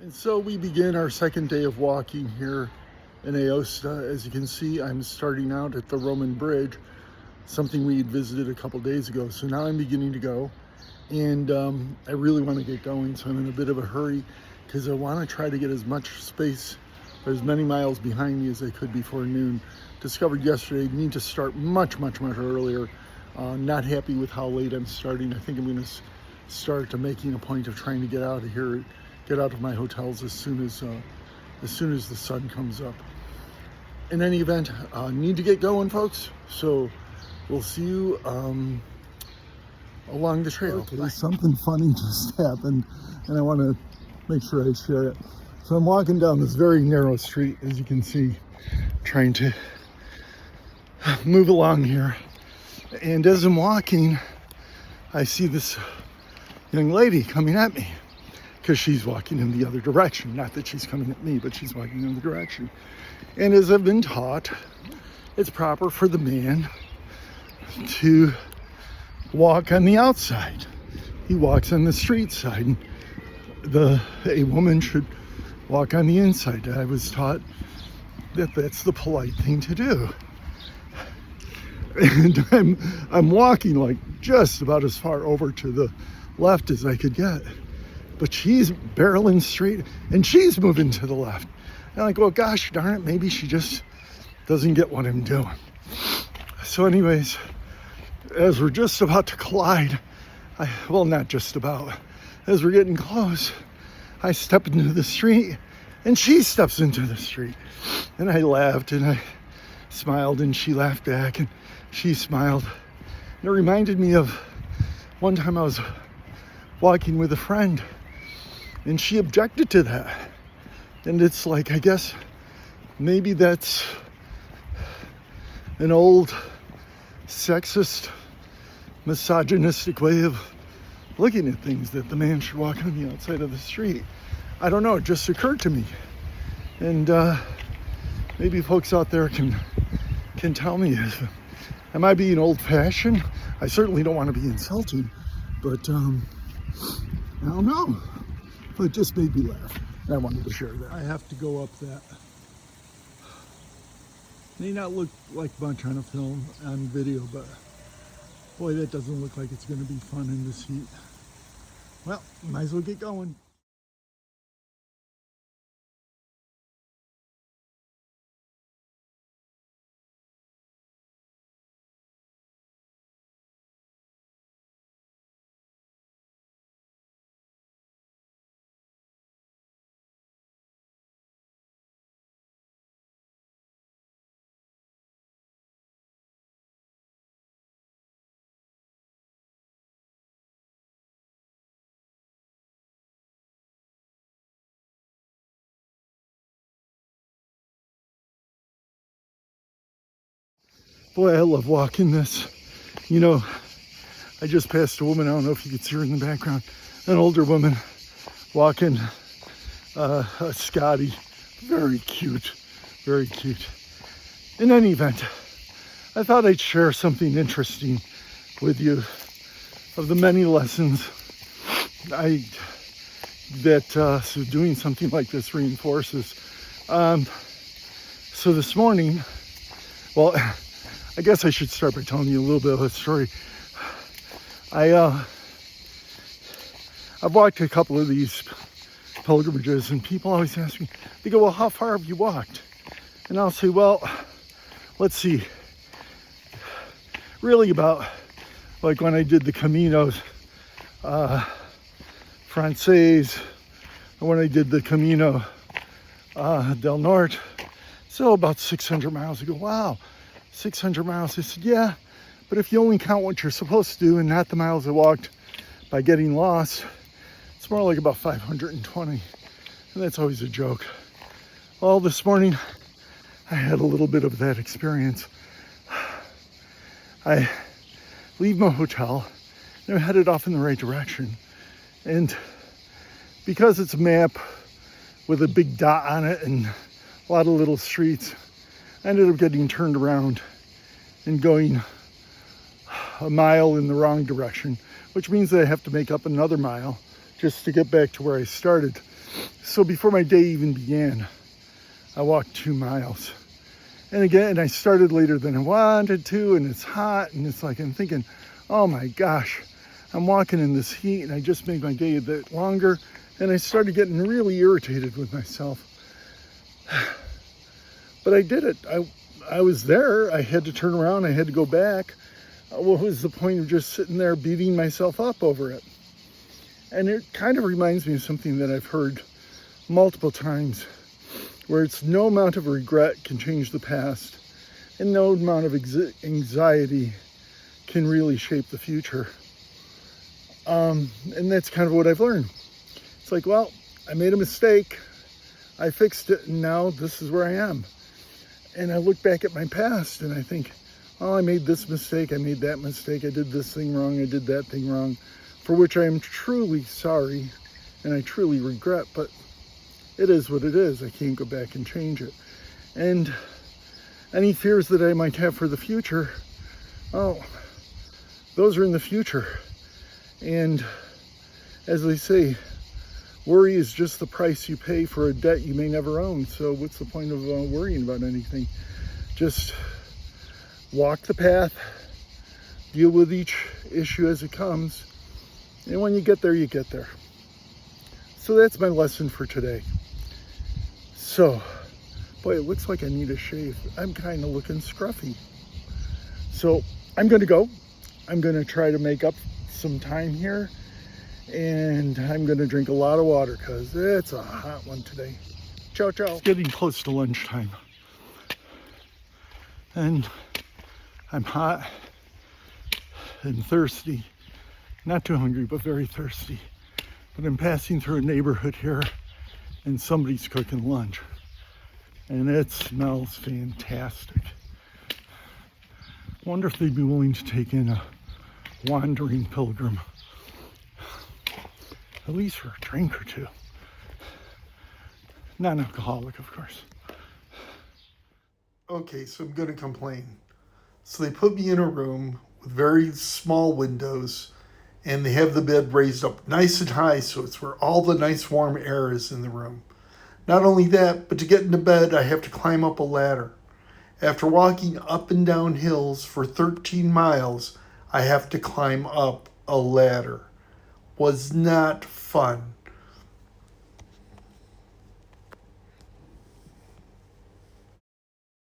And so we begin our second day of walking here in Aosta. As you can see, I'm starting out at the Roman Bridge, something we had visited a couple days ago. So now I'm beginning to go, and I really want to get going. So I'm in a bit of a hurry because I want to try to get as much space, or as many miles behind me as I could before noon. Discovered yesterday, need to start much earlier. Not happy with how late I'm starting. I think I'm going to start making a point of trying to get out of here, get out of my hotels as soon as the sun comes up. In any event, need to get going, folks. So we'll see you along the trail. Okay, something funny just happened, and I want to make sure I share it. So I'm walking down this very narrow street, as you can see, trying to move along here. And as I'm walking, I see this young lady coming at me because she's walking in the other direction. Not that she's coming at me, but she's walking in the direction. And as I've been taught, it's proper for the man to walk on the outside. He walks on the street side. A woman should walk on the inside. I was taught that that's the polite thing to do. And I'm walking like just about as far over to the left as I could get, but she's barreling straight and she's moving to the left. And I'm like, well, gosh darn it, maybe she just doesn't get what I'm doing. So anyways, as we're just about to collide, not just about, as we're getting close, I step into the street and she steps into the street. And I laughed and I smiled and she laughed back and she smiled. And it reminded me of one time I was walking with a friend and she objected to that. And it's like, I guess maybe that's an old sexist, misogynistic way of looking at things, that the man should walk on the outside of the street. I don't know, it just occurred to me. And maybe folks out there can tell me, am I being old-fashioned? I certainly don't want to be insulting, but I don't know. But it just made me laugh. And I wanted to share that. I have to go up that. May not look like much on a film, on video, but boy, that doesn't look like it's going to be fun in this heat. Well, might as well get going. Boy, I love walking this. You know, I just passed a woman, I don't know if you could see her in the background, an older woman walking a Scotty. Very cute, very cute. In any event, I thought I'd share something interesting with you of the many lessons so doing something like this reinforces. So this morning, well, I guess I should start by telling you a little bit of a story. I've walked a couple of these pilgrimages and people always ask me, they go, well, how far have you walked? And I'll say, well, let's see, really about like when I did the Caminos Frances, or when I did the Camino del Norte, so about 600 miles ago. Wow, 600 miles. I said, yeah, but if you only count what you're supposed to do and not the miles I walked by getting lost, it's more like about 520. And that's always a joke. Well, this morning I had a little bit of that experience. I leave my hotel and I'm headed off in the right direction. And because it's a map with a big dot on it and a lot of little streets, I ended up getting turned around and going a mile in the wrong direction, which means that I have to make up another mile just to get back to where I started. So before my day even began, I walked 2 miles. And again, I started later than I wanted to, and it's hot, and it's like I'm thinking, oh my gosh, I'm walking in this heat, and I just made my day a bit longer, and I started getting really irritated with myself. But I did it. I was there. I had to turn around. I had to go back. What was the point of just sitting there beating myself up over it? And it kind of reminds me of something that I've heard multiple times, where it's no amount of regret can change the past, and no amount of anxiety can really shape the future. And that's kind of what I've learned. It's like, well, I made a mistake. I fixed it, and now this is where I am. And I look back at my past, and I think, oh, I made this mistake, I made that mistake, I did this thing wrong, I did that thing wrong, for which I am truly sorry, and I truly regret, but it is what it is. I can't go back and change it. And any fears that I might have for the future, oh, those are in the future. And as they say, worry is just the price you pay for a debt you may never own. So what's the point of worrying about anything? Just walk the path, deal with each issue as it comes, and when you get there, you get there. So that's my lesson for today. So, boy, it looks like I need a shave. I'm kind of looking scruffy. So I'm going to go. I'm going to try to make up some time here, and I'm going to drink a lot of water because it's a hot one today. Ciao, ciao. It's getting close to lunchtime, and I'm hot and thirsty. Not too hungry, but very thirsty. But I'm passing through a neighborhood here, and somebody's cooking lunch, and it smells fantastic. Wonder if they'd be willing to take in a wandering pilgrim, at least for a drink or two. Non-alcoholic, of course. Okay, so I'm gonna complain. So they put me in a room with very small windows, and they have the bed raised up nice and high, so it's where all the nice warm air is in the room. Not only that, but to get into bed, I have to climb up a ladder. After walking up and down hills for 13 miles, I have to climb up a ladder. Was not fun.